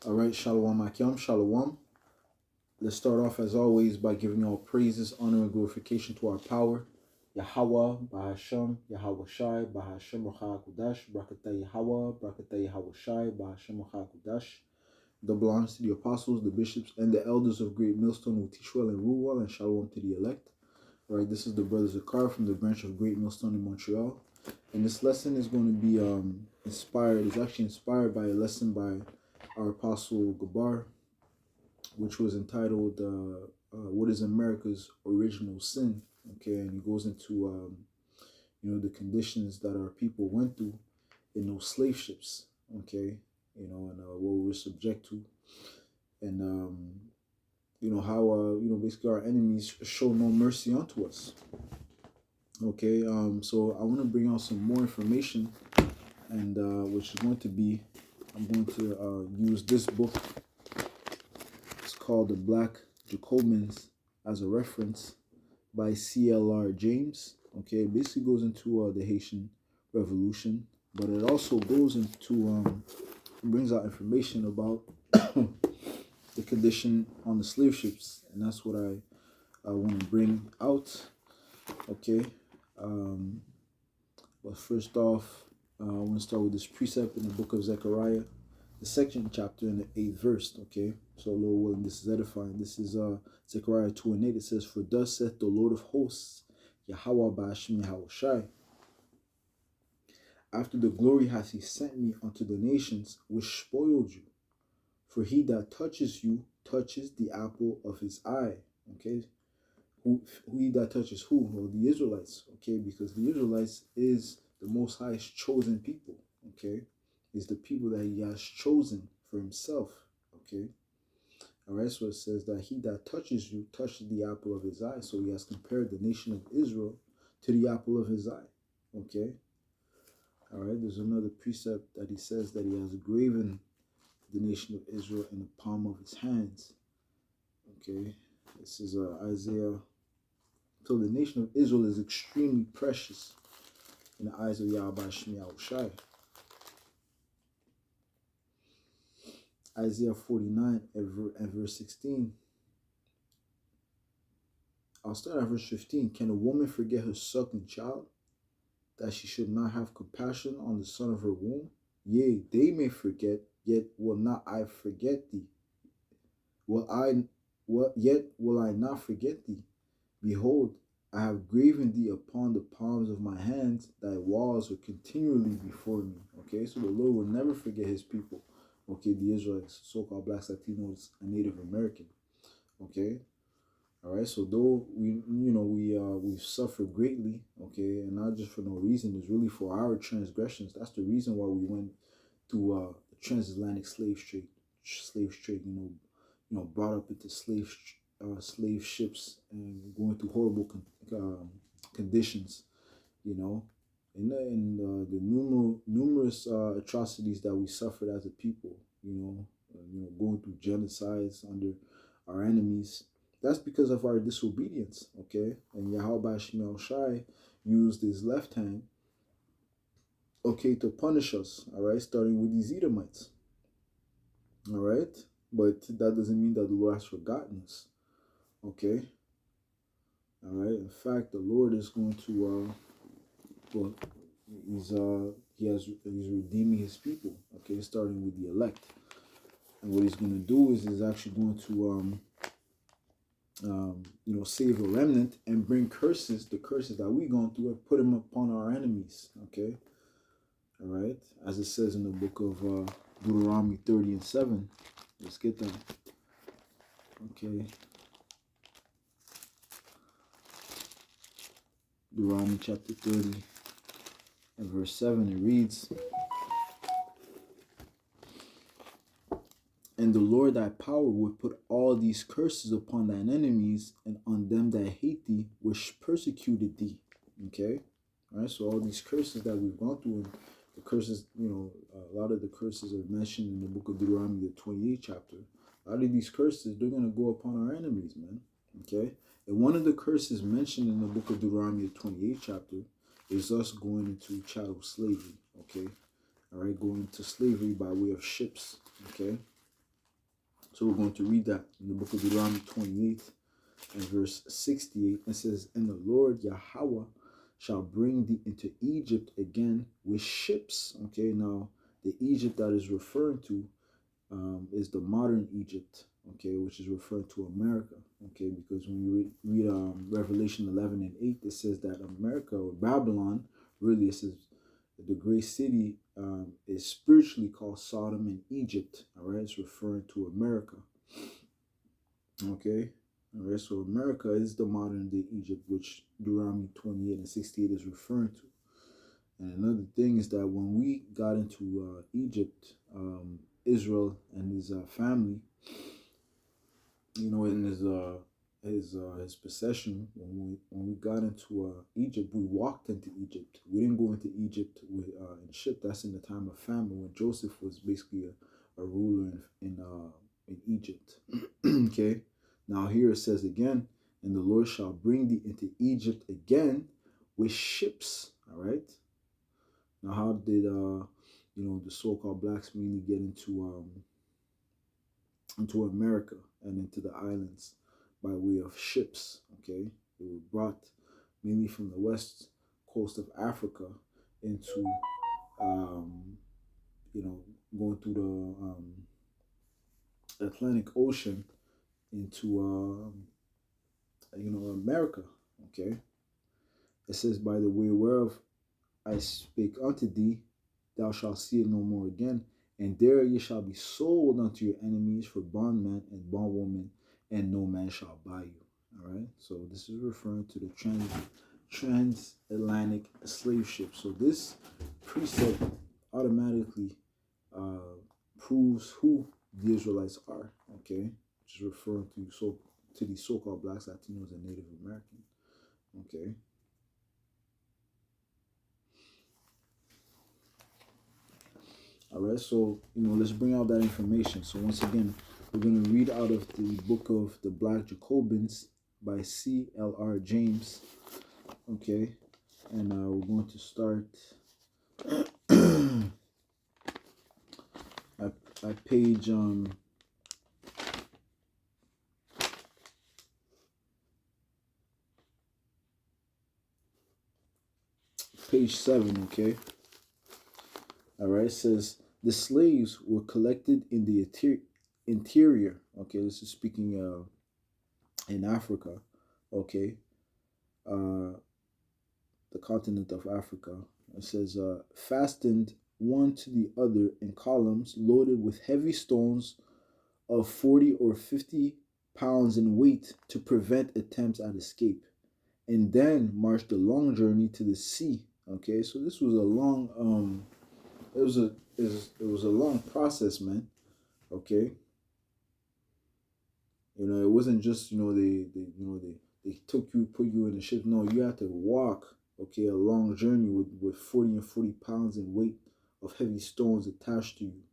All right, Shalom Akim, Shalom. Let's start off as always by giving all praises, honor, and glorification to our power. Yahweh, Bahasham, Yahweh Shai, Bahasham Racha Kudash, Brakata Yahweh, Brakata Yahweh Shai, Bahasham Racha Kudash. The belongs to the apostles, the bishops, and the elders of Great Millstone who teach well and rule well, and shalom to the elect. All right, this is the brother Zakar from the branch of Great Millstone in Montreal. And this lesson is going to be inspired, it's actually inspired by a lesson by our apostle Gabar, which was entitled "What is America's Original Sin?" Okay, and he goes into the conditions that our people went through in those slave ships. Okay, and what we were subject to, and how basically our enemies show no mercy unto us. Okay, so I want to bring out some more information, and which is going to be, I'm going to use this book. It's called The Black Jacobins as a reference by C.L.R. James. Okay, it basically goes into the Haitian Revolution, but it also goes into brings out information about the condition on the slave ships, and that's what I want to bring out. Okay, but first off, I want to start with this precept in the book of Zechariah, the second chapter in the 8th verse. Okay, so Lord willing, this is edifying. This is Zechariah 2:8. It says, "For thus saith the Lord of hosts, Yahweh Ba'ashim Yahweh Shai, after the glory hath he sent me unto the nations which spoiled you. For he that touches you touches the apple of his eye." Okay, who he that touches who? Well, the Israelites. Okay, because the Israelites is the Most High's chosen people. Okay, is the people that he has chosen for himself. Okay, all right. So it says that he that touches you touches the apple of his eye. So he has compared the nation of Israel to the apple of his eye. Okay. All right. There's another precept that he says that he has graven the nation of Israel in the palm of his hands. Okay. This is Isaiah. So the nation of Israel is extremely precious in the eyes of Yahweh Shemi Shai. Isaiah 49 and verse 16. I'll start at verse 15. Can a woman forget her suckling child, that she should not have compassion on the son of her womb? Yea, they may forget, yet will not I forget thee. Yet will I not forget thee? Behold, I have graven thee upon the palms of my hands, thy walls are continually before me. Okay, so the Lord will never forget his people. Okay, the Israelites, so-called blacks, Latinos, and Native American. Okay, all right. So though we suffer greatly. Okay, and not just for no reason. It's really for our transgressions. That's the reason why we went through the transatlantic slave trade. Brought up into slave ships and going through horrible conditions, and the numerous atrocities that we suffered as a people, going through genocides under our enemies. That's because of our disobedience, okay? And Yahweh Shemel Shai used his left hand, okay, to punish us, all right, starting with these Edomites, all right? But that doesn't mean that the Lord has forgotten us, okay? All right. In fact, the Lord is going to, he's redeeming his people. Okay, starting with the elect, and what he's going to do is he's actually going to, save a remnant and bring the curses that we gone through, and put them upon our enemies. Okay. All right. As it says in the book of Deuteronomy 30:7. Let's get that. Okay. Deuteronomy chapter 30 and verse 7, it reads, "And the Lord thy power would put all these curses upon thine enemies and on them that hate thee, which persecuted thee." Okay? All right, so all these curses that we've gone through, and the curses, a lot of the curses are mentioned in the book of Deuteronomy, the 28th chapter. A lot of these curses, they're going to go upon our enemies, man. Okay? And one of the curses mentioned in the book of Deuteronomy, the 28th chapter, is us going into chattel slavery. Okay? All right, going into slavery by way of ships. Okay? So we're going to read that in the book of Deuteronomy 28 and verse 68. It says, "And the Lord Yahweh shall bring thee into Egypt again with ships." Okay, now the Egypt that is referring to is the modern Egypt, okay, which is referring to America, okay, because when you read Revelation 11 and 8, it says that America, or Babylon, really, it says the great city is spiritually called Sodom and Egypt, all right, it's referring to America, okay, all right, so America is the modern day Egypt, which Deuteronomy 28 and 68 is referring to. And another thing is that when we got into Egypt, Israel and his family, you know, in his possession, when we got into Egypt, we walked into Egypt. We didn't go into Egypt with in ship. That's in the time of famine when Joseph was basically a ruler in Egypt. Okay. Now here it says again, "And the Lord shall bring thee into Egypt again with ships." All right. Now, how did the so-called blacks mainly get into America and into the islands? By way of ships. Okay, they were brought mainly from the west coast of Africa into going through the Atlantic Ocean into America. Okay, it says, "By the way whereof I spake unto thee, thou shalt see it no more again. And there ye shall be sold unto your enemies for bondman and bondwoman, and no man shall buy you." All right. So this is referring to the transatlantic slave ship. So this precept automatically proves who the Israelites are. Okay, which is referring to the so-called blacks, Latinos, and Native Americans. Okay. All right, so let's bring out that information. So once again, we're going to read out of the book of the Black Jacobins by C.L.R. James. Okay, and we're going to start at page page 7. Okay. All right, it says, "The slaves were collected in the interior." Okay, this is speaking in Africa. Okay, the continent of Africa. It says, "Fastened one to the other in columns loaded with heavy stones of 40 or 50 pounds in weight to prevent attempts at escape, and then marched a long journey to the sea." Okay, so this was a long it was a long process, man. Okay, it wasn't just they took you, put you in the ship. No, you had to walk, okay, a long journey with 40 and 40 pounds in weight of heavy stones attached to you,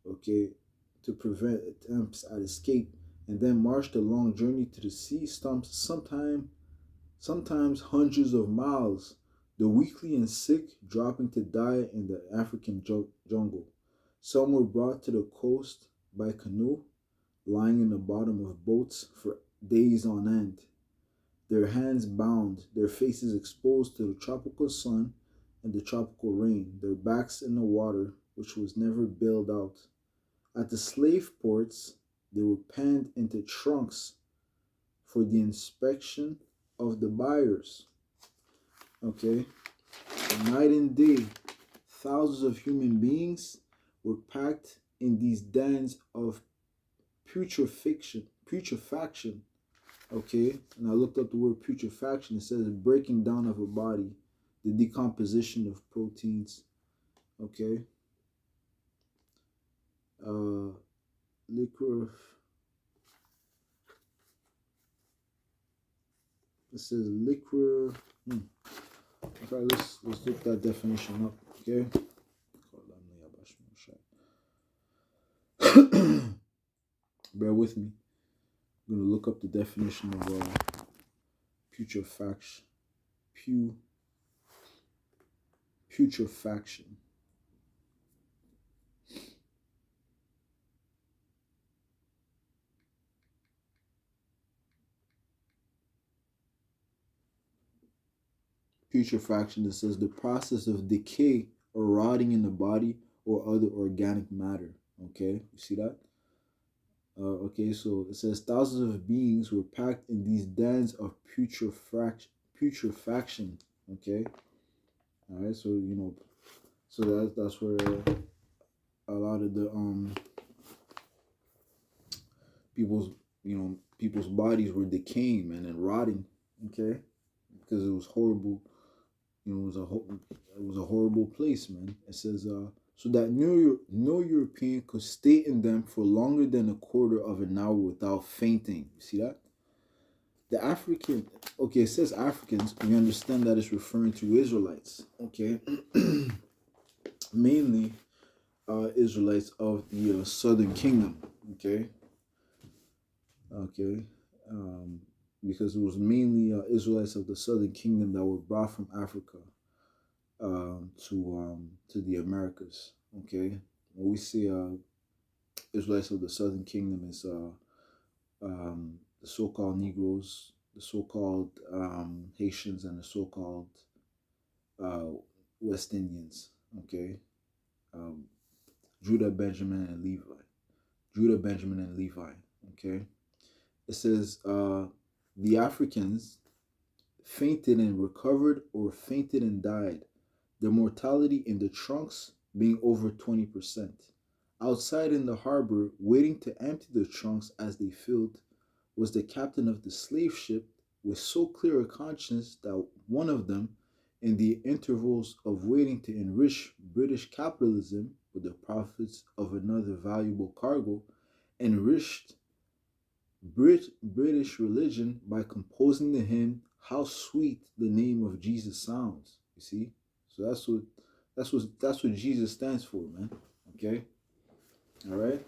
okay, to prevent attempts at escape, and then marched a long journey to the sea, sometimes hundreds of miles, the weakly and sick dropping to die in the African jungle. Some were brought to the coast by canoe, lying in the bottom of boats for days on end, their hands bound, their faces exposed to the tropical sun and the tropical rain, their backs in the water, which was never bailed out. At the slave ports, they were penned into trunks for the inspection of the buyers. Okay, night and day, thousands of human beings were packed in these dens of putrefaction. Okay, and I looked up the word putrefaction. It says breaking down of a body, the decomposition of proteins. Okay, liquor. It says liquor. Okay, let's look that definition up. Okay. Bear with me. I'm going to look up the definition of putrefaction. Putrefaction. Putrefaction, it says the process of decay or rotting in the body or other organic matter. Okay, you see that? Okay, so it says thousands of beings were packed in these dens of putrefaction. Okay, all right. So so that's where a lot of the people's people's bodies were decaying, man, and rotting. Okay, because it was horrible. It was a horrible place, man. It says so that no European could stay in them for longer than a quarter of an hour without fainting. You see that? The African, okay, it says Africans. We understand that it's referring to Israelites. Okay, mainly Israelites of the Southern Kingdom. Okay, okay, because it was mainly Israelites of the Southern Kingdom that were brought from Africa to the Americas. Okay, when we see Israelites of the Southern Kingdom, is the so-called Negroes, the so-called Haitians, and the so-called uh, West Indians. Okay, um, Judah, Benjamin, and Levi. Judah, Benjamin, and Levi. Okay, it says the Africans fainted and recovered, or fainted and died. Their mortality in the trunks being over 20%. Outside in the harbor, waiting to empty the trunks as they filled, was the captain of the slave ship with so clear a conscience that one of them, in the intervals of waiting to enrich British capitalism with the profits of another valuable cargo, enriched British religion by composing the hymn "How Sweet the Name of Jesus Sounds." You see, so that's what Jesus stands for, man. Okay, all right.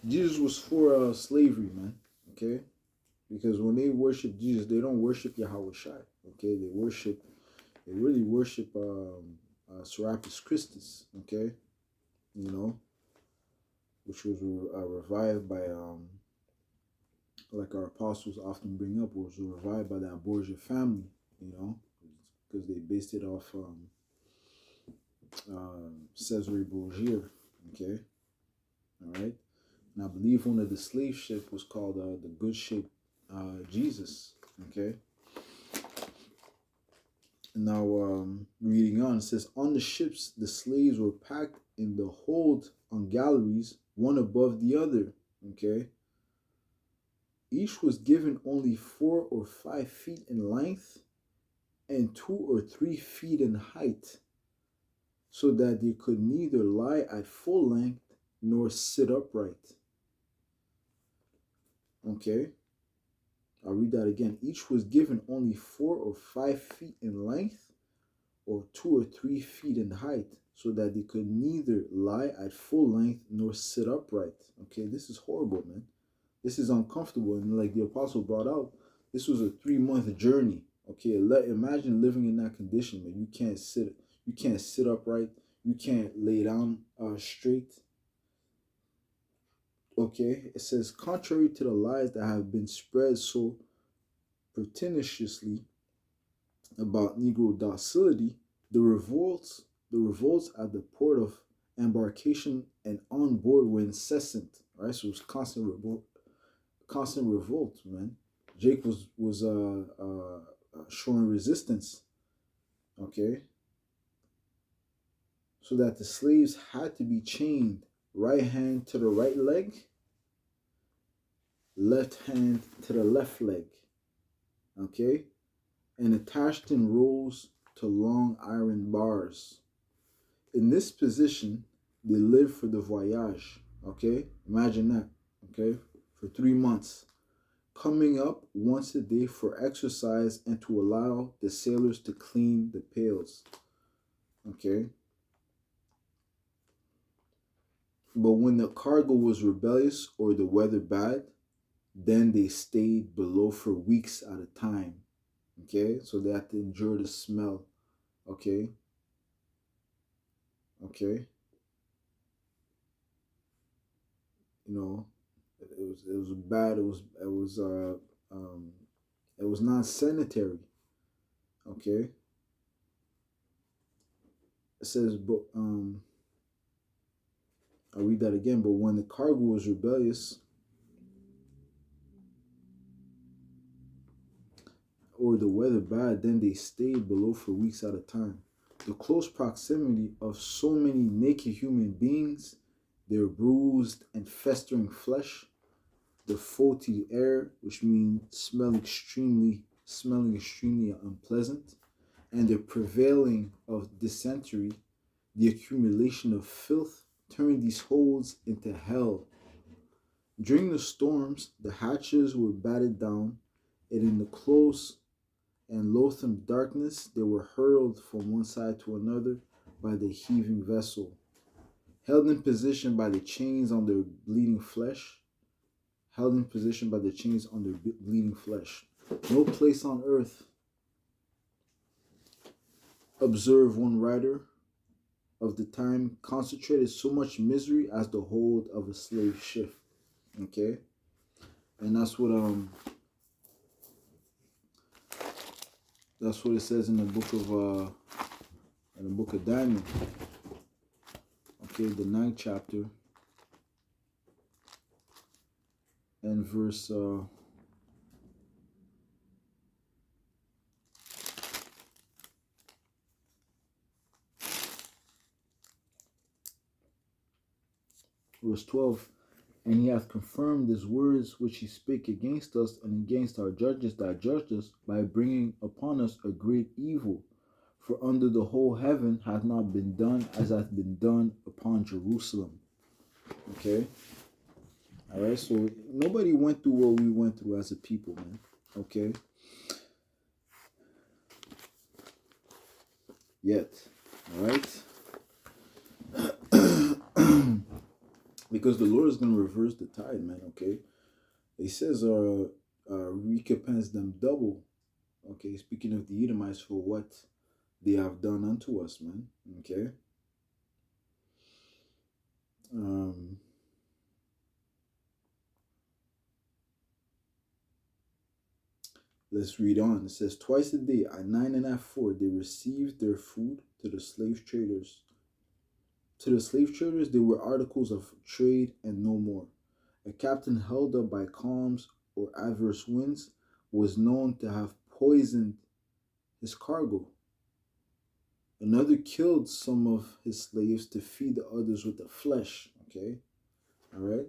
Jesus was for slavery, man. Okay, because when they worship Jesus, they don't worship Yahweh Shai. Okay, they really worship Serapis Christus. Okay, you know, which was revived by like our apostles often bring up, was revived by that Borgia family, because they based it off Cesare Borgia. Okay, all right. And I believe one of the slave ship was called the Good Ship Jesus. Okay. Now, reading on, it says, on the ships, the slaves were packed in the hold on galleries, one above the other. Okay. Each was given only 4 or 5 feet in length and 2 or 3 feet in height, so that they could neither lie at full length nor sit upright. Okay, I'll read that again. Each was given only 4 or 5 feet in length or 2 or 3 feet in height, so that they could neither lie at full length nor sit upright. Okay, this is horrible, man. This is uncomfortable. And like the apostle brought out, this was a 3-month journey. Okay, imagine living in that condition, man. You can't sit upright, you can't lay down straight. Okay, it says, contrary to the lies that have been spread so pertinaciously about Negro docility, the revolts at the port of embarkation and on board were incessant. Right, so it was constant revolt, man. Jake was showing resistance. Okay, so that the slaves had to be chained, right hand to the right leg, left hand to the left leg. Okay, and attached in rows to long iron bars. In this position, they lived for the voyage. Okay, imagine that. Okay, for 3 months, coming up once a day for exercise and to allow the sailors to clean the pails. Okay, but when the cargo was rebellious or the weather bad, then they stayed below for weeks at a time. Okay, so they had to endure the smell. Okay, okay, you know, it was bad. Um, it was not sanitary. Okay, it says, but I'll read that again. But when the cargo was rebellious or the weather bad, then they stayed below for weeks at a time. The close proximity of so many naked human beings, their bruised and festering flesh, the faulty air, which means smelling extremely unpleasant, and the prevailing of dysentery, the accumulation of filth, turned these holes into hell. During the storms, the hatches were battened down, and in the close and loathsome darkness, they were hurled from one side to another by the heaving vessel, held in position by the chains on their bleeding flesh, held in position by the chains on their bleeding flesh. No place on earth, observe one writer of the time, concentrated so much misery as the hold of a slave ship. Okay, and that's what it says in the book of Daniel. Okay, the 9th chapter and verse 12. And he hath confirmed his words which he spake against us and against our judges that judged us, by bringing upon us a great evil. For under the whole heaven hath not been done as hath been done upon Jerusalem. Okay? Alright, so nobody went through what we went through as a people, man. Okay? Yet. Alright? Because the Lord is going to reverse the tide, man. Okay? He says, recompense them double. Okay? Speaking of the Edomites, for what they have done unto us, man. Okay? Let's read on. It says, twice a day at 9:30 they received their food to the slave traders. To the slave traders, they were articles of trade and no more. A captain held up by calms or adverse winds was known to have poisoned his cargo. Another killed some of his slaves to feed the others with the flesh. Okay, all right.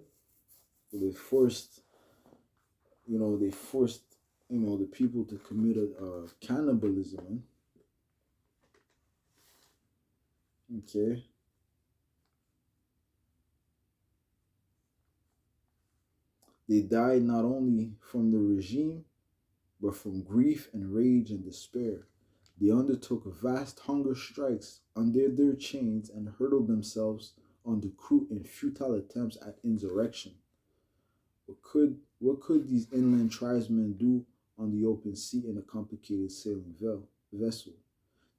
So they forced the people to commit cannibalism. Okay. They died not only from the regime, but from grief and rage and despair. They undertook vast hunger strikes, undid their chains, and hurled themselves on the crew in futile attempts at insurrection. What could these inland tribesmen do on the open sea in a complicated sailing vessel?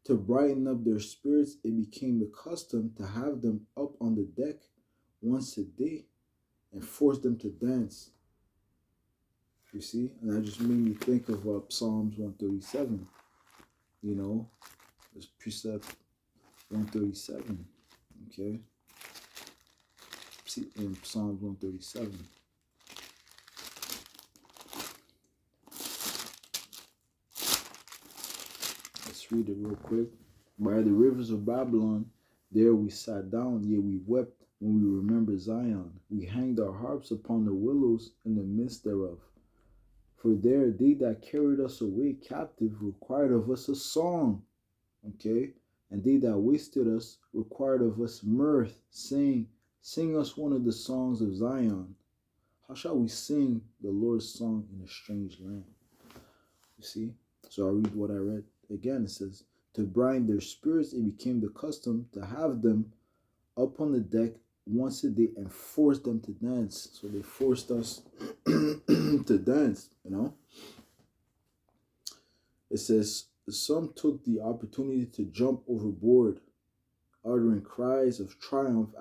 To brighten up their spirits, it became the custom to have them up on the deck once a day and force them to dance. You see? And that just made me think of Psalms 137. This precept 137. Okay? See, in Psalms 137. Let's read it real quick. By the rivers of Babylon, there we sat down, yea, we wept when we remembered Zion. We hanged our harps upon the willows in the midst thereof. For there they that carried us away captive required of us a song. Okay? And they that wasted us required of us mirth, saying, sing us one of the songs of Zion. How shall we sing the Lord's song in a strange land? You see? So I read what I read again. It says, to brighten their spirits, it became the custom to have them up on the deck once a day and force them to dance. So they forced us to dance, It says, some took the opportunity to jump overboard, uttering cries of triumph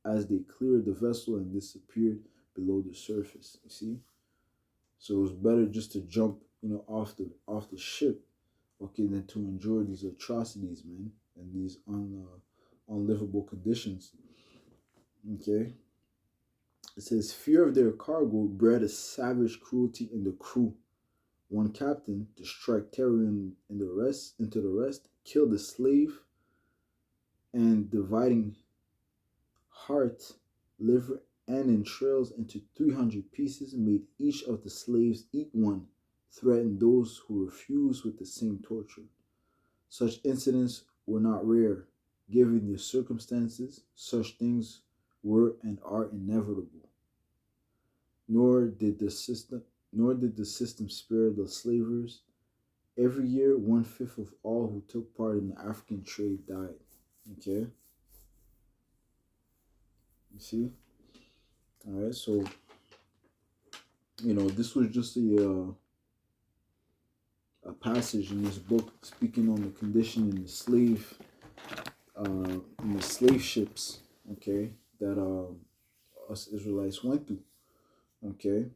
as they cleared the vessel and disappeared below the surface. You see? So it was better just to jump, off the ship okay, than to endure these atrocities, man, and these unlivable conditions. Okay, it says fear of their cargo bred a savage cruelty in the crew. One captain, to strike terror in the rest into the rest, killed a slave and dividing heart, liver, and entrails into 300 pieces, made each of the slaves eat one, threatened those who refused with the same torture. Such incidents were not rare. Given the circumstances, such things were and are inevitable. Nor did the system spare the slavers. Every year, 1/5 of all who took part in the African trade died. Okay, you see. All right, so this was just a passage in this book speaking on the condition in the slave ships. Okay, that us Israelites went through. Okay,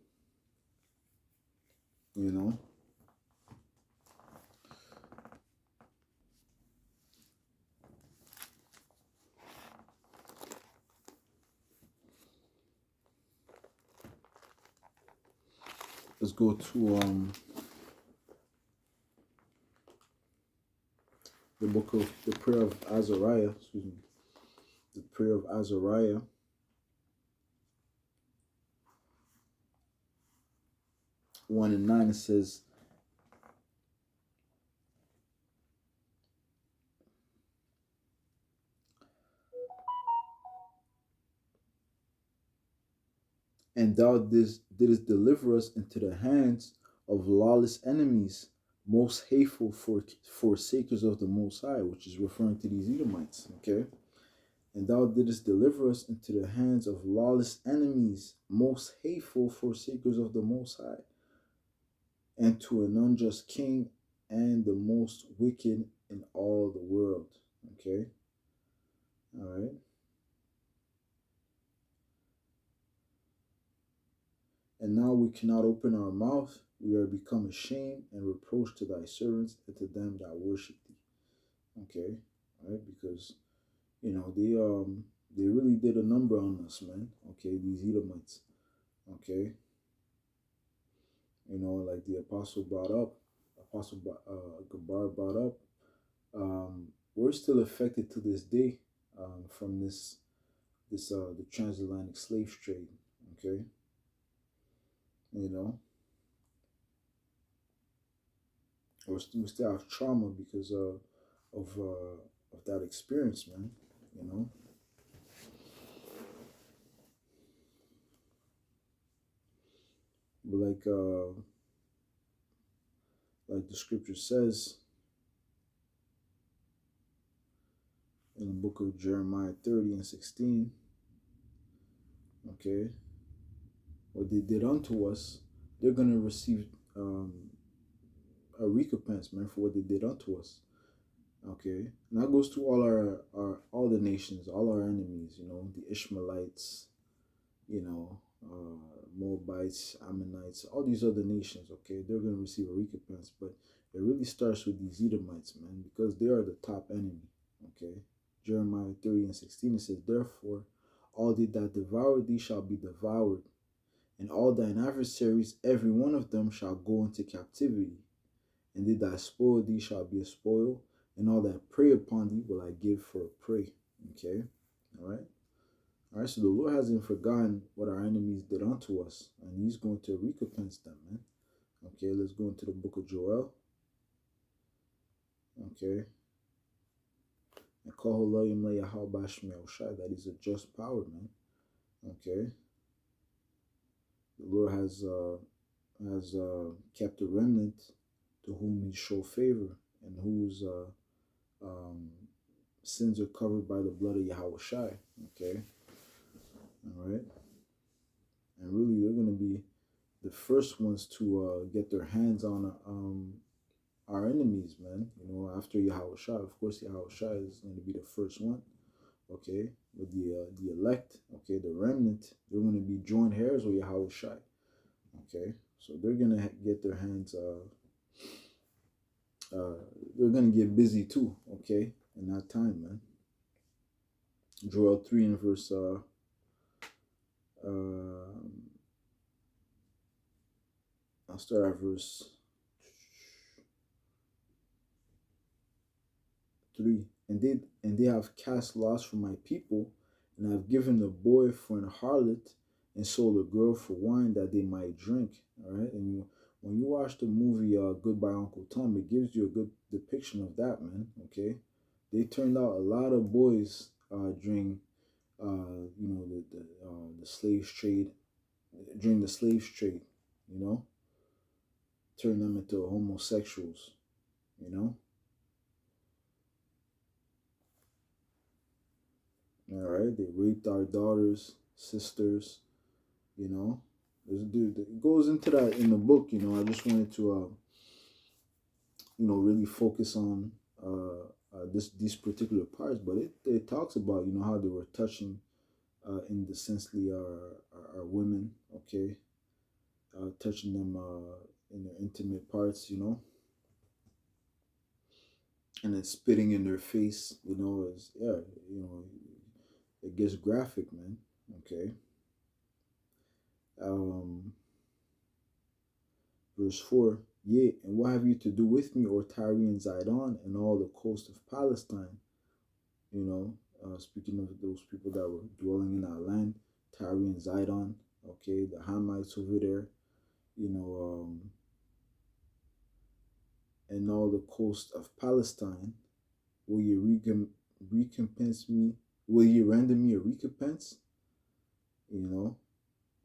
you know. Let's go to the book of the prayer of Azariah. Excuse me, the prayer of Azariah. 1 and 9, it says, and thou didst deliver us into the hands of lawless enemies, most hateful for forsakers of the Most High, which is referring to these Edomites. Okay, and thou didst deliver us into the hands of lawless enemies, most hateful forsakers of the Most High, and to an unjust king and the most wicked in all the world. Okay, all right. And now we cannot open our mouth. We are become a shame and reproach to thy servants and to them that worship thee. Okay, all right, because they really did a number on us, man. Okay, these Edomites. Okay, like the Apostle Gabar brought up. We're still affected to this day from the transatlantic slave trade. Okay, you know, we still have trauma because of that experience, man. You know, but like the scripture says in the book of Jeremiah 30:16. Okay, what they did unto us, they're gonna receive a recompense, man, for what they did unto us. Okay, and that goes to all the nations, all our enemies. The Ishmaelites, Moabites, Ammonites, all these other nations. Okay, they're gonna receive a recompense, but it really starts with these Edomites, man, because they are the top enemy. Okay, Jeremiah 30:16, it says, therefore, all they that devour thee shall be devoured, and all thine adversaries, every one of them, shall go into captivity. And they that spoil thee shall be a spoil, and all that prey upon thee will I give for a prey. Okay, all right. All right, so the Lord hasn't forgotten what our enemies did unto us, and He's going to recompense them, man. Okay, let's go into the book of Joel. Okay. And that is a just power, man. Okay. The Lord has kept a remnant to whom He show favor and whose sins are covered by the blood of Yahweh Shai. Okay. All right. And really, they're going to be the first ones to get their hands on our enemies, man. After Yahweh Shai, of course, Yahweh Shai is going to be the first one. Okay, with the elect, okay, the remnant, they're going to be joint heirs with Yahweh Shai. Okay, so they're going to get their hands uh, they're gonna get busy too. Okay, in that time, man. Joel 3 and verse uh, I'll start at verse 3. And they have cast lots for my people, and have given the boy for an harlot, and sold a girl for wine that they might drink. All right, and when you watch the movie Goodbye Uncle Tom, it gives you a good depiction of that, man. Okay, they turned out a lot of boys during the slave trade, during the slave trade, you know, turn them into homosexuals, you know. All right, they raped our daughters, sisters, you know. Dude, it goes into that in the book, you know. I just wanted to, really focus on these particular parts, but it talks about, you know, how they were touching indecently our women, okay, touching them in their intimate parts, you know, and then spitting in their face, you know, is yeah, you know, it gets graphic, man. Okay. Um, Verse 4. Yea, and what have you to do with me, or Tyre and Zidon, and all the coast of Palestine? You know, speaking of those people that were dwelling in our land, Tyre and Zidon, okay, the Hamites over there, you know, and all the coast of Palestine. Will you recompense me? Will you render me a recompense? You know,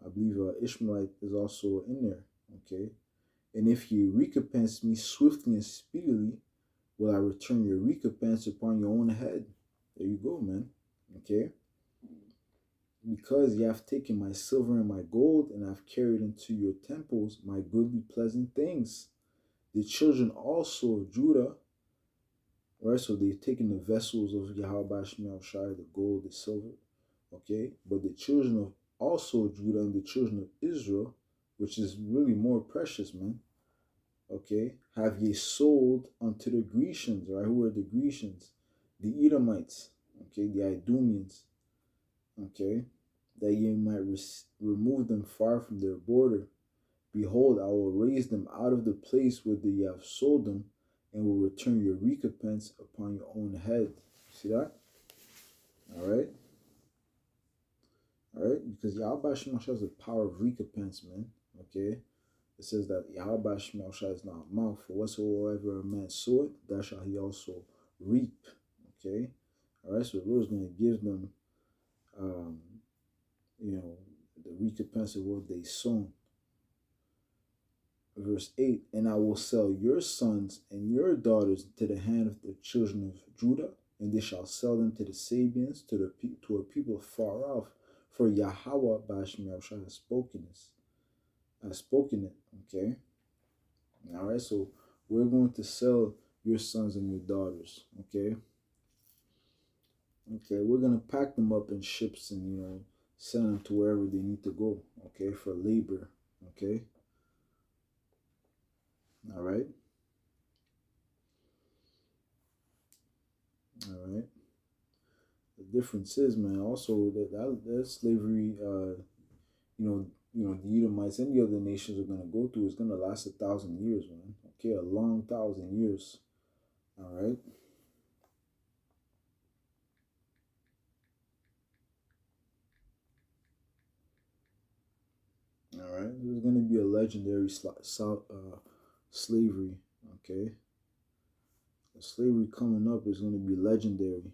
I believe Ishmaelite is also in there, okay. And if you recompense me swiftly and speedily, will I return your recompense upon your own head? There you go, man. Okay? Because you have taken my silver and my gold, and have carried into your temples my goodly pleasant things. The children also of Judah, right? So they've taken the vessels of Yahweh Shemel Shai, the gold, the silver, okay? But the children of also Judah and the children of Israel, which is really more precious, man, okay, have ye sold unto the Grecians, right? Who are the Grecians? The Edomites, okay, the Idumeans, okay, that ye might remove them far from their border. Behold, I will raise them out of the place whither ye have sold them, and will return your recompense upon your own head. See that? All right. All right. Because Yahweh Shema has the power of recompense, man. Okay. It says that Yahweh Shema is not mouth. For whatsoever a man soweth, that shall he also reap. Okay. All right. So the Lord is going to give them, um, the recompense of what they sown. Verse 8, and I will sell your sons and your daughters into the hand of the children of Judah, and they shall sell them to the Sabians, to a people far off. For Yahweh Bashmiel has spoken this. Has spoken it. Okay. All right. So we're going to sell your sons and your daughters. Okay. Okay. We're gonna pack them up in ships and send them to wherever they need to go. Okay, for labor. Okay. All right. All right. The difference is, man, also that slavery, the Edomites and the other nations are gonna go through is gonna last 1,000 years, man. Okay, a long 1,000 years. All right. All right. There's gonna be a legendary slavery. Okay. The slavery coming up is gonna be legendary.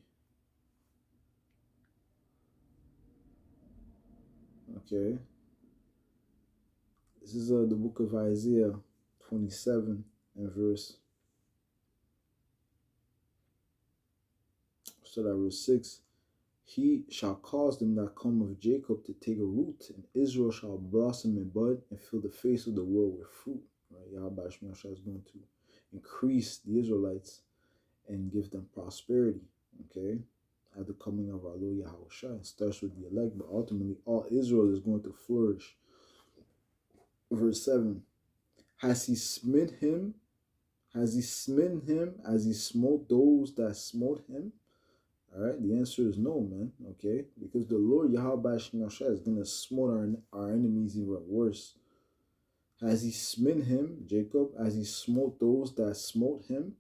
Okay. This is the book of Isaiah 27 and verse 6. He shall cause them that come of Jacob to take a root, and Israel shall blossom and bud, and fill the face of the world with fruit. Right? Yahweh Shemashah is going to increase the Israelites and give them prosperity. Okay? At the coming of our Lord Yahweh. It starts with the elect, but ultimately all Israel is going to flourish. Verse 7. Has he smitten him? Has he smitten him as he smote those that smote him? All right, the answer is no, man. Okay, because the Lord Yahweh Shemashah is gonna smote our enemies even worse. Has he smitten him, Jacob, as he smote those that smote him?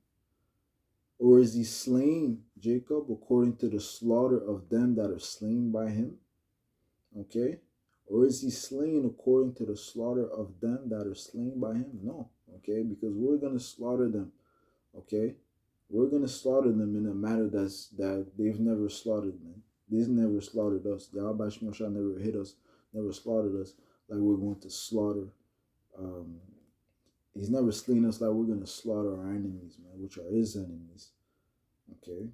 Or is he slain, Jacob, according to the slaughter of them that are slain by him? Okay, or is he slain according to the slaughter of them that are slain by him? No, okay, because we're gonna slaughter them. Okay, we're gonna slaughter them in a manner that they've never slaughtered, man. They've never slaughtered us. Yahweh Shemashah never hit us, never slaughtered us like we're going to slaughter. Um, he's never slain us like we're gonna slaughter our enemies, man, which are his enemies. Okay.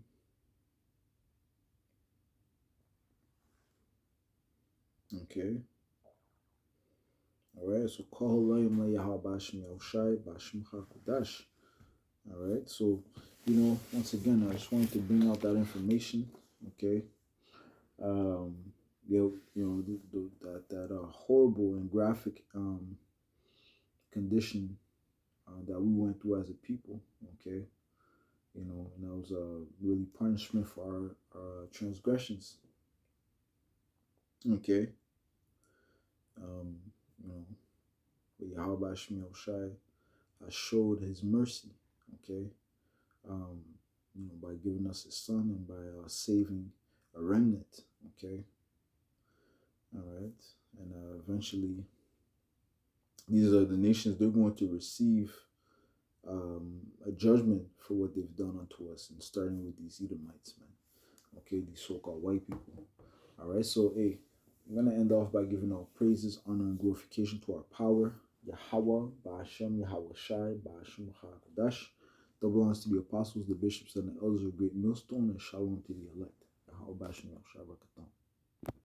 Okay. All right. So call Yahweh Bashim Yahushai Bashim Hakudash. All right. So, once again, I just wanted to bring out that information. Okay. Um, that horrible and graphic condition that we went through as a people. Okay. And that was really punishment for our transgressions. Okay. Um, you know, but Yahweh Shemi Oshai showed his mercy. Okay. Um, by giving us his son and by saving a remnant. Okay. All right. And eventually, these are the nations, they're going to receive a judgment for what they've done unto us, and starting with these Edomites, man. Okay, these so-called white people. All right, so hey, I'm gonna end off by giving our praises, honor, and glorification to our power, Yahweh, Ba'ashem, Yahweh Shai, Ba'ashem Chakadash. That belongs to the apostles, the bishops, and the elders of Great Millstone, and shalom to the elect. Yahweh Ba'ashem, Yahweh Shai,